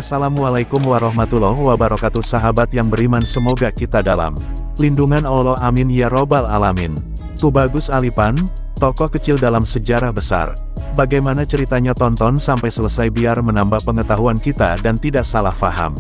Assalamualaikum warahmatullahi wabarakatuh. Sahabat yang beriman, semoga kita dalam lindungan Allah, amin ya robbal alamin. Tubagus Alipan, tokoh kecil dalam sejarah besar. Bagaimana ceritanya? Tonton sampai selesai biar menambah pengetahuan kita dan tidak salah paham.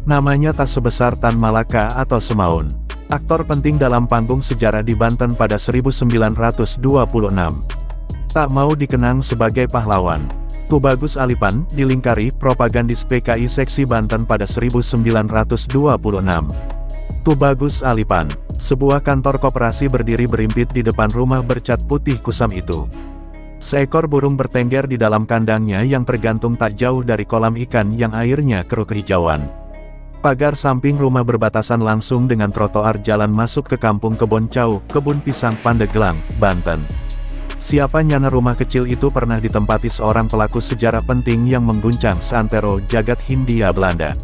Namanya tak sebesar Tan Malaka atau Semaun. Aktor penting dalam panggung sejarah di Banten pada 1926. Tak mau dikenang sebagai pahlawan. Tubagus Alipan dilingkari propagandis PKI Seksi Banten pada 1926. Tubagus Alipan, sebuah kantor koperasi berdiri berimpit di depan rumah bercat putih kusam itu. Seekor burung bertengger di dalam kandangnya yang tergantung tak jauh dari kolam ikan yang airnya keruh kehijauan. Pagar samping rumah berbatasan langsung dengan trotoar jalan masuk ke kampung Kebon Cau, Kebun Pisang, Pandeglang, Banten. Siapa nyana rumah kecil itu pernah ditempati seorang pelaku sejarah penting yang mengguncang seantero jagat Hindia Belanda.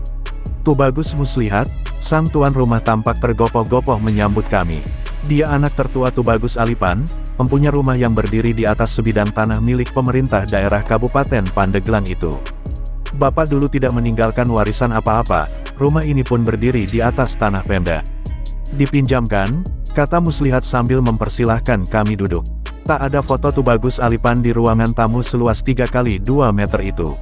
Tubagus Muslihat, sang tuan rumah, tampak tergopoh-gopoh menyambut kami. Dia anak tertua Tubagus Alipan, mempunyai rumah yang berdiri di atas sebidang tanah milik pemerintah daerah Kabupaten Pandeglang itu. Bapak dulu tidak meninggalkan warisan apa-apa, rumah ini pun berdiri di atas tanah Pemda. Dipinjamkan, kata Muslihat sambil mempersilahkan kami duduk. Tak ada foto Tubagus Alipan di ruangan tamu seluas 3 kali 2 meter itu.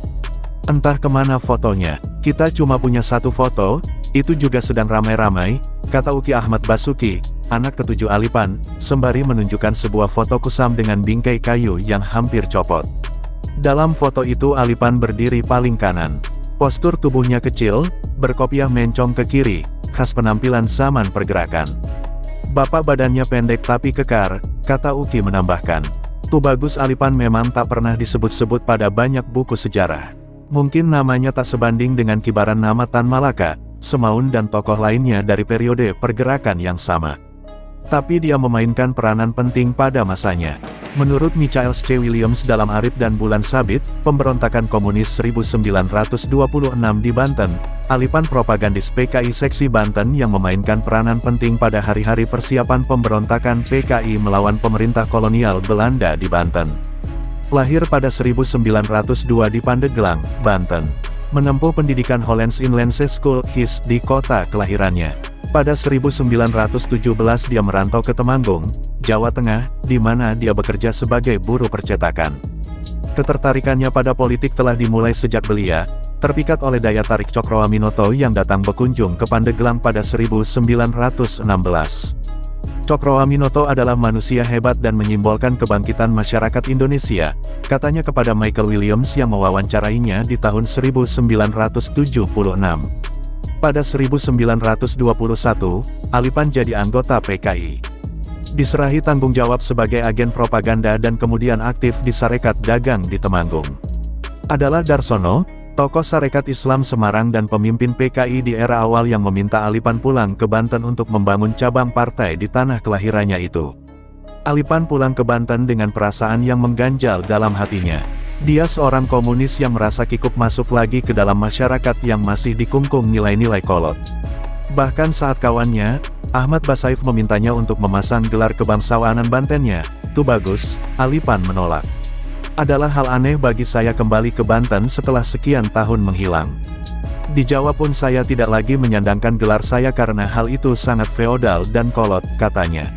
Entah kemana fotonya, kita cuma punya satu foto, itu juga sedang ramai-ramai, kata Uki Ahmad Basuki, anak ketujuh Alipan, sembari menunjukkan sebuah foto kusam dengan bingkai kayu yang hampir copot. Dalam foto itu Alipan berdiri paling kanan. Postur tubuhnya kecil, berkopiah mencong ke kiri, khas penampilan zaman pergerakan. Bapak badannya pendek tapi kekar, kata Uki menambahkan. Tubagus Alipan memang tak pernah disebut-sebut pada banyak buku sejarah. Mungkin namanya tak sebanding dengan kibaran nama Tan Malaka, Semaun dan tokoh lainnya dari periode pergerakan yang sama. Tapi dia memainkan peranan penting pada masanya. Menurut Michael C. Williams dalam Arif dan Bulan Sabit, pemberontakan komunis 1926 di Banten, Alipan propagandis PKI Seksi Banten yang memainkan peranan penting pada hari-hari persiapan pemberontakan PKI melawan pemerintah kolonial Belanda di Banten. Lahir pada 1902 di Pandeglang, Banten. Menempuh pendidikan Hollands Inland School, HIS, di kota kelahirannya. Pada 1917 dia merantau ke Temanggung, Jawa Tengah, di mana dia bekerja sebagai buruh percetakan. Ketertarikannya pada politik telah dimulai sejak belia, terpikat oleh daya tarik Cokroaminoto yang datang berkunjung ke Pandeglang pada 1916. Cokroaminoto adalah manusia hebat dan menyimbolkan kebangkitan masyarakat Indonesia, katanya kepada Michael Williams yang mewawancarainya di tahun 1976. Pada 1921, Alipan jadi anggota PKI. Diserahi tanggung jawab sebagai agen propaganda dan kemudian aktif di Sarekat Dagang di Temanggung. Adalah Darsono, tokoh Sarekat Islam Semarang dan pemimpin PKI di era awal yang meminta Alipan pulang ke Banten untuk membangun cabang partai di tanah kelahirannya itu. Alipan pulang ke Banten dengan perasaan yang mengganjal dalam hatinya. Dia seorang komunis yang merasa kikuk masuk lagi ke dalam masyarakat yang masih dikungkung nilai-nilai kolot. Bahkan saat kawannya, Ahmad Basaif memintanya untuk memasang gelar kebangsawanan Bantennya, Tubagus Alipan menolak. Adalah hal aneh bagi saya kembali ke Banten setelah sekian tahun menghilang. Di Jawa pun saya tidak lagi menyandangkan gelar saya karena hal itu sangat feodal dan kolot, katanya.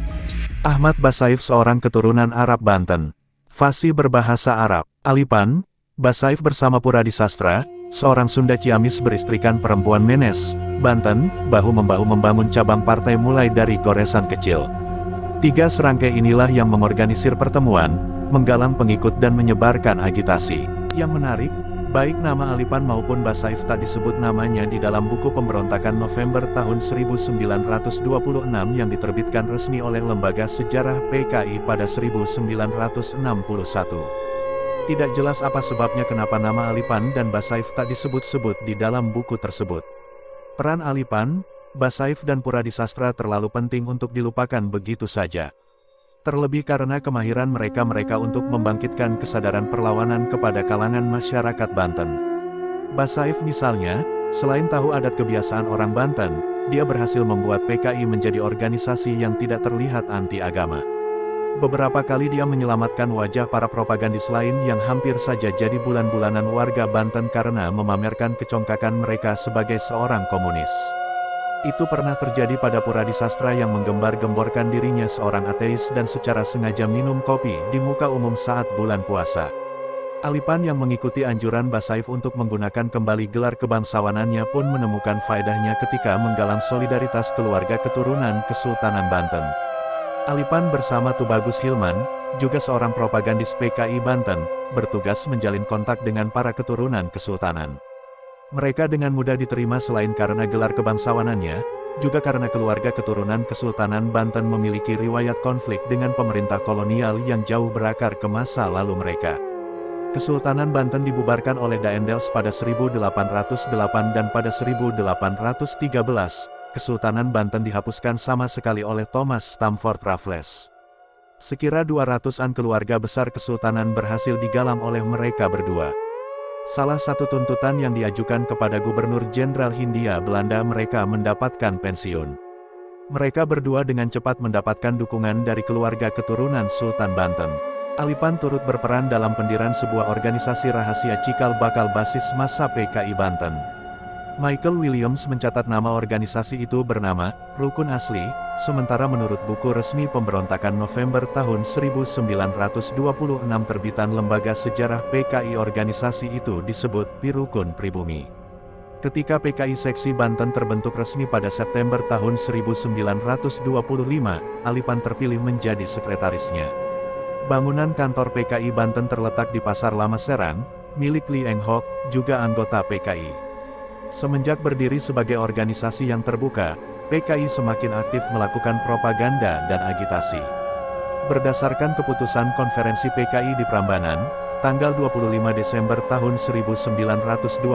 Ahmad Basaif seorang keturunan Arab Banten. Fasih berbahasa Arab. Alipan, Basaif bersama Puradi Sastra, seorang Sunda Ciamis beristrikan perempuan Menes, Banten, bahu-membahu membangun cabang partai mulai dari goresan kecil. 3 serangkai inilah yang mengorganisir pertemuan, menggalang pengikut dan menyebarkan agitasi. Yang menarik, baik nama Alipan maupun Basaif tak disebut namanya di dalam buku pemberontakan November tahun 1926 yang diterbitkan resmi oleh Lembaga Sejarah PKI pada 1961. Tidak jelas apa sebabnya kenapa nama Alipan dan Basaif tak disebut-sebut di dalam buku tersebut. Peran Alipan, Basaif dan Puradi Sastra terlalu penting untuk dilupakan begitu saja. Terlebih karena kemahiran mereka untuk membangkitkan kesadaran perlawanan kepada kalangan masyarakat Banten. Basaif misalnya, selain tahu adat kebiasaan orang Banten, dia berhasil membuat PKI menjadi organisasi yang tidak terlihat anti agama. Beberapa kali dia menyelamatkan wajah para propagandis lain yang hampir saja jadi bulan-bulanan warga Banten karena memamerkan kecongkakan mereka sebagai seorang komunis. Itu pernah terjadi pada Puradisastra yang menggembar-gemborkan dirinya seorang ateis dan secara sengaja minum kopi di muka umum saat bulan puasa. Alipan yang mengikuti anjuran Basaif untuk menggunakan kembali gelar kebangsawanannya pun menemukan faedahnya ketika menggalang solidaritas keluarga keturunan Kesultanan Banten. Alipan bersama Tubagus Hilman, juga seorang propagandis PKI Banten, bertugas menjalin kontak dengan para keturunan kesultanan. Mereka dengan mudah diterima selain karena gelar kebangsawanannya, juga karena keluarga keturunan Kesultanan Banten memiliki riwayat konflik dengan pemerintah kolonial yang jauh berakar ke masa lalu mereka. Kesultanan Banten dibubarkan oleh Daendels pada 1808 dan pada 1813, Kesultanan Banten dihapuskan sama sekali oleh Thomas Stamford Raffles. Sekira 200-an keluarga besar kesultanan berhasil digalang oleh mereka berdua. Salah satu tuntutan yang diajukan kepada Gubernur Jenderal Hindia Belanda mereka mendapatkan pensiun. Mereka berdua dengan cepat mendapatkan dukungan dari keluarga keturunan Sultan Banten. Alipan turut berperan dalam pendirian sebuah organisasi rahasia cikal bakal basis masa PKI Banten. Michael Williams mencatat nama organisasi itu bernama Rukun Asli, sementara menurut buku resmi pemberontakan November tahun 1926 terbitan Lembaga Sejarah PKI organisasi itu disebut Pirukun Pribumi. Ketika PKI Seksi Banten terbentuk resmi pada September tahun 1925, Alipan terpilih menjadi sekretarisnya. Bangunan kantor PKI Banten terletak di Pasar Lama Serang, milik Lee Eng Hock, juga anggota PKI. Semenjak berdiri sebagai organisasi yang terbuka, PKI semakin aktif melakukan propaganda dan agitasi. Berdasarkan keputusan konferensi PKI di Prambanan, tanggal 25 Desember tahun 1925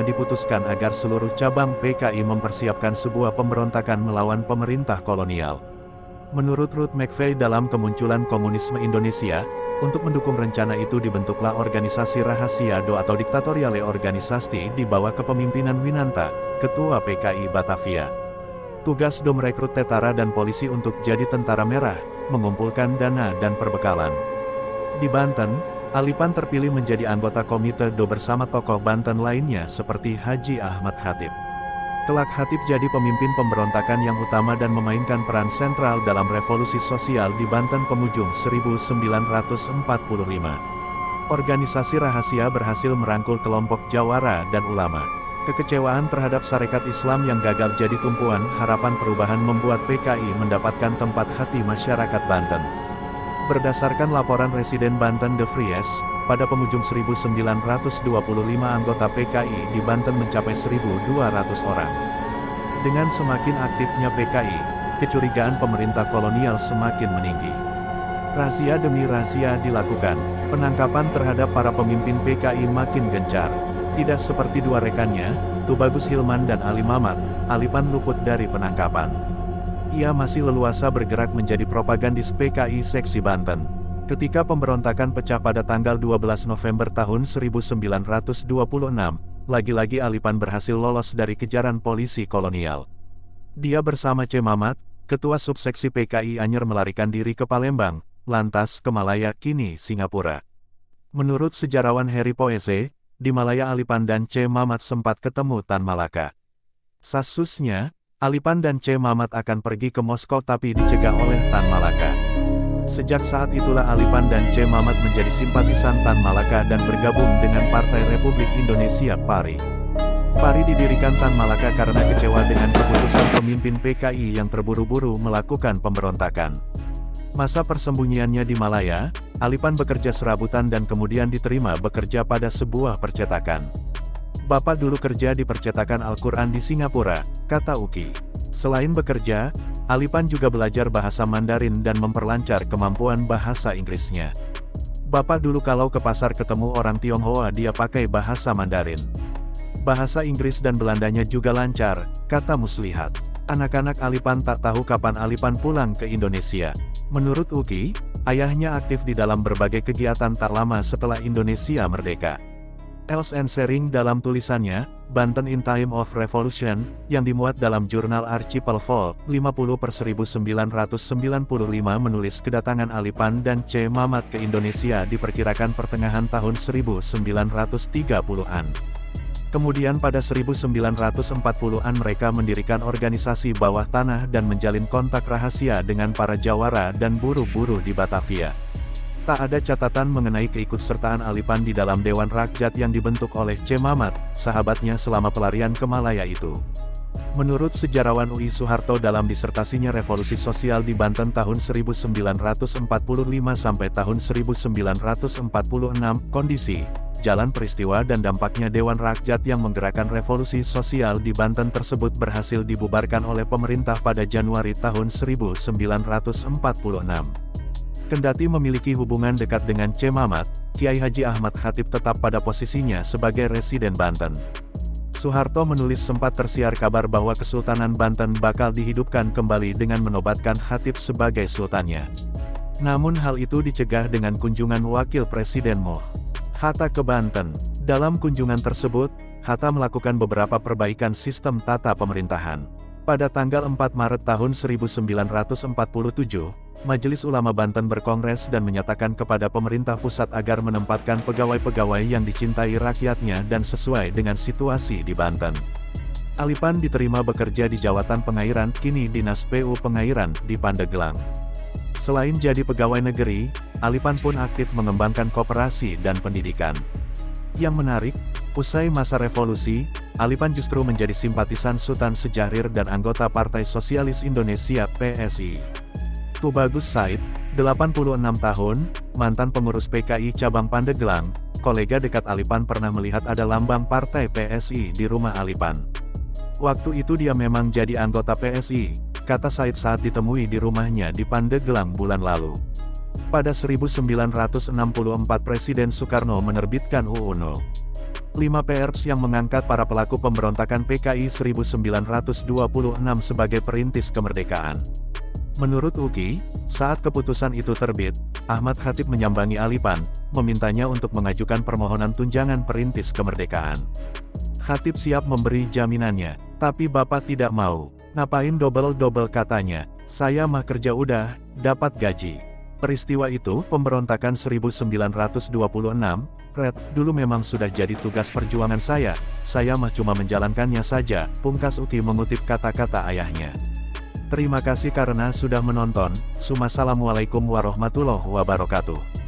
diputuskan agar seluruh cabang PKI mempersiapkan sebuah pemberontakan melawan pemerintah kolonial. Menurut Ruth McVeigh dalam Kemunculan Komunisme Indonesia, untuk mendukung rencana itu dibentuklah organisasi rahasia DO atau Diktatoriale Organisasi di bawah kepemimpinan Winanta, Ketua PKI Batavia. Tugas DO merekrut tentara dan polisi untuk jadi tentara merah, mengumpulkan dana dan perbekalan. Di Banten, Alipan terpilih menjadi anggota komite DO bersama tokoh Banten lainnya seperti Haji Ahmad Khatib. Kelak Khatib jadi pemimpin pemberontakan yang utama dan memainkan peran sentral dalam revolusi sosial di Banten penghujung 1945. Organisasi rahasia berhasil merangkul kelompok jawara dan ulama. Kekecewaan terhadap Sarekat Islam yang gagal jadi tumpuan harapan perubahan membuat PKI mendapatkan tempat hati masyarakat Banten. Berdasarkan laporan Residen Banten de Vries, pada penghujung 1925 anggota PKI di Banten mencapai 1.200 orang. Dengan semakin aktifnya PKI, kecurigaan pemerintah kolonial semakin meninggi. Razia demi razia dilakukan, penangkapan terhadap para pemimpin PKI makin gencar. Tidak seperti dua rekannya, Tubagus Hilman dan Ali Mamat, Alipan luput dari penangkapan. Ia masih leluasa bergerak menjadi propagandis PKI Seksi Banten. Ketika pemberontakan pecah pada tanggal 12 November tahun 1926, lagi-lagi Alipan berhasil lolos dari kejaran polisi kolonial. Dia bersama C. Mamat, ketua subseksi PKI Anyer melarikan diri ke Palembang, lantas ke Malaya kini Singapura. Menurut sejarawan Harry Poese, di Malaya Alipan dan C. Mamat sempat ketemu Tan Malaka. Sasusnya, Alipan dan C. Mamat akan pergi ke Moskow tapi dicegah oleh Tan Malaka. Sejak saat itulah Alipan dan C. Mamat menjadi simpatisan Tan Malaka dan bergabung dengan Partai Republik Indonesia PARI. PARI didirikan Tan Malaka karena kecewa dengan keputusan pemimpin PKI yang terburu-buru melakukan pemberontakan. Masa persembunyiannya di Malaya, Alipan bekerja serabutan dan kemudian diterima bekerja pada sebuah percetakan. Bapak dulu kerja di percetakan Al-Quran di Singapura, kata Uki. Selain bekerja, Alipan juga belajar bahasa Mandarin dan memperlancar kemampuan bahasa Inggrisnya. Bapak dulu kalau ke pasar ketemu orang Tionghoa dia pakai bahasa Mandarin. Bahasa Inggris dan Belandanya juga lancar, kata Muslihat. Anak-anak Alipan tak tahu kapan Alipan pulang ke Indonesia. Menurut Uki, ayahnya aktif di dalam berbagai kegiatan tak lama setelah Indonesia merdeka. Els Ensering dalam tulisannya, Banten in Time of Revolution, yang dimuat dalam jurnal Archipel Vol. 50/1995 menulis kedatangan Ali Pan dan C. Mamat ke Indonesia diperkirakan pertengahan tahun 1930-an. Kemudian pada 1940-an mereka mendirikan organisasi bawah tanah dan menjalin kontak rahasia dengan para jawara dan buruh-buruh di Batavia. Tak ada catatan mengenai keikutsertaan Ali Pan di dalam Dewan Rakyat yang dibentuk oleh C. Mamat, sahabatnya selama pelarian ke Malaya itu. Menurut sejarawan UI Soeharto dalam disertasinya Revolusi Sosial di Banten tahun 1945 sampai tahun 1946, kondisi, jalan peristiwa dan dampaknya Dewan Rakyat yang menggerakkan revolusi sosial di Banten tersebut berhasil dibubarkan oleh pemerintah pada Januari tahun 1946. Kendati memiliki hubungan dekat dengan C. Mamat, Kiai Haji Ahmad Khatib tetap pada posisinya sebagai residen Banten. Soeharto menulis sempat tersiar kabar bahwa Kesultanan Banten bakal dihidupkan kembali dengan menobatkan Khatib sebagai sultannya. Namun hal itu dicegah dengan kunjungan Wakil Presiden Moh Hatta ke Banten. Dalam kunjungan tersebut, Hatta melakukan beberapa perbaikan sistem tata pemerintahan. Pada tanggal 4 Maret tahun 1947, Majelis Ulama Banten berkongres dan menyatakan kepada pemerintah pusat agar menempatkan pegawai-pegawai yang dicintai rakyatnya dan sesuai dengan situasi di Banten. Ali Pan diterima bekerja di Jawatan Pengairan, kini Dinas PU Pengairan, di Pandeglang. Selain jadi pegawai negeri, Ali Pan pun aktif mengembangkan koperasi dan pendidikan. Yang menarik, usai masa revolusi, Ali Pan justru menjadi simpatisan Sultan Syahrir dan anggota Partai Sosialis Indonesia (PSI). Tubagus Said, 86 tahun, mantan pengurus PKI Cabang Pandeglang, kolega dekat Ali Pan pernah melihat ada lambang partai PSI di rumah Ali Pan. Waktu itu dia memang jadi anggota PSI, kata Said saat ditemui di rumahnya di Pandeglang bulan lalu. Pada 1964 Presiden Soekarno menerbitkan UU No. 5 Pers yang mengangkat para pelaku pemberontakan PKI 1926 sebagai perintis kemerdekaan. Menurut UKI, saat keputusan itu terbit, Ahmad Khatib menyambangi Ali Pan, memintanya untuk mengajukan permohonan tunjangan perintis kemerdekaan. Khatib siap memberi jaminannya, tapi Bapak tidak mau. Ngapain double-double katanya, saya mah kerja udah, dapat gaji. Peristiwa itu, pemberontakan 1926, Red, dulu memang sudah jadi tugas perjuangan saya mah cuma menjalankannya saja, pungkas UKI mengutip kata-kata ayahnya. Terima kasih karena sudah menonton. Assalamualaikum warahmatullahi wabarakatuh.